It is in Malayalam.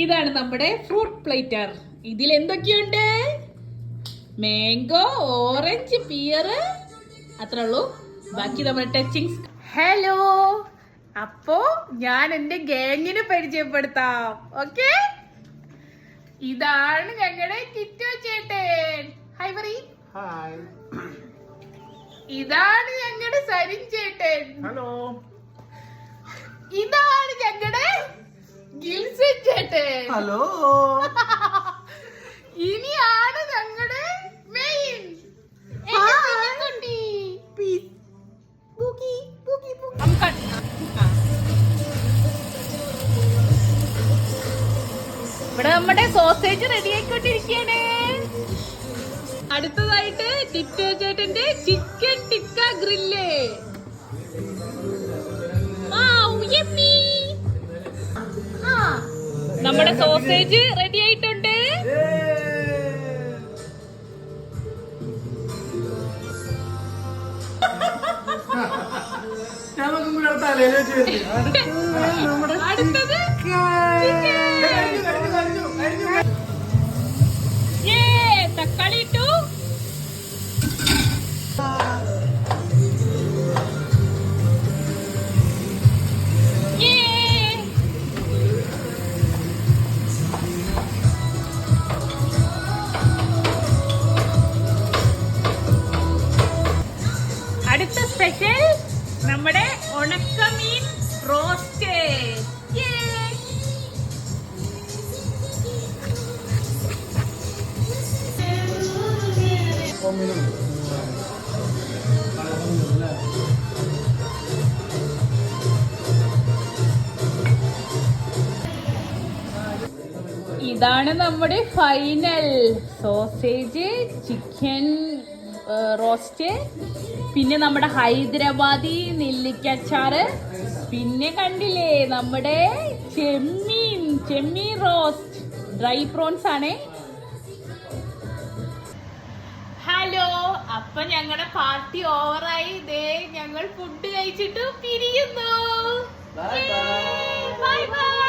ഇതാണ് നമ്മുടെ ഫ്രൂട്ട് പ്ലേറ്റർ. ഇതിൽ എന്തൊക്കെയുണ്ട്? മാംഗോ, ഓറഞ്ച്, പിയർ, അത്രേ ഉള്ളൂ. ബാക്കി നമ്മുടെ ടച്ചിങ്സ്. ഹലോ, അപ്പോ ഞാൻ എന്റെ ഗാങ്ങിനെ പരിചയപ്പെടുത്താം. ഓക്കെ, ഇതാണ് ഞങ്ങളുടെ കിറ്റോ ചേട്ടൻ. ഹായ് പറയ്. ഹായ്. ഇതാണ് ഞങ്ങളുടെ സരിൻ ചേട്ടൻ. ഹലോ. ഇതാണ് ഞങ്ങളുടെ ഗിൽസൺ ചേട്ടൻ. ഹലോ. ഇനിയാണ് ഞങ്ങളുടെ മെയിൻ ഇവിടെ നമ്മുടെ സോസേജ് റെഡി ആയിക്കൊണ്ടിരിക്കുകയാണ്. അടുത്തതായിട്ട് ടിറ്റോ ചേട്ടന്റെ ചിക്കൻ ടിക്ക ഗ്രില്ല്. നമ്മുടെ സോസേജ് റെഡി ആയിട്ടുണ്ട്. അടുത്തത് തക്കാളി ഇട്ടു. അടുത്ത സ്പെഷ്യൽ നമ്മുടെ ഉണക്കമീൻ റോസ്റ്റ്. ഇതാണ് നമ്മുടെ ഫൈനൽ സോസേജ് ചിക്കൻ റോസ്റ്റ്, പിന്നെ നമ്മുടെ ഹൈദരാബാദി നെല്ലിക്കച്ചാറ്, പിന്നെ കണ്ടില്ലേ നമ്മുടെ ചെമ്മീൻ റോസ്റ്റ്, ഡ്രൈ പ്രോൺസ് ആണ്. ഹലോ, അപ്പൊ ഞങ്ങളുടെ പാർട്ടി ഓവറായി. ദേ ഞങ്ങൾ ഫുഡ് കഴിച്ചിട്ട് പിരിയുന്നു. Bye by.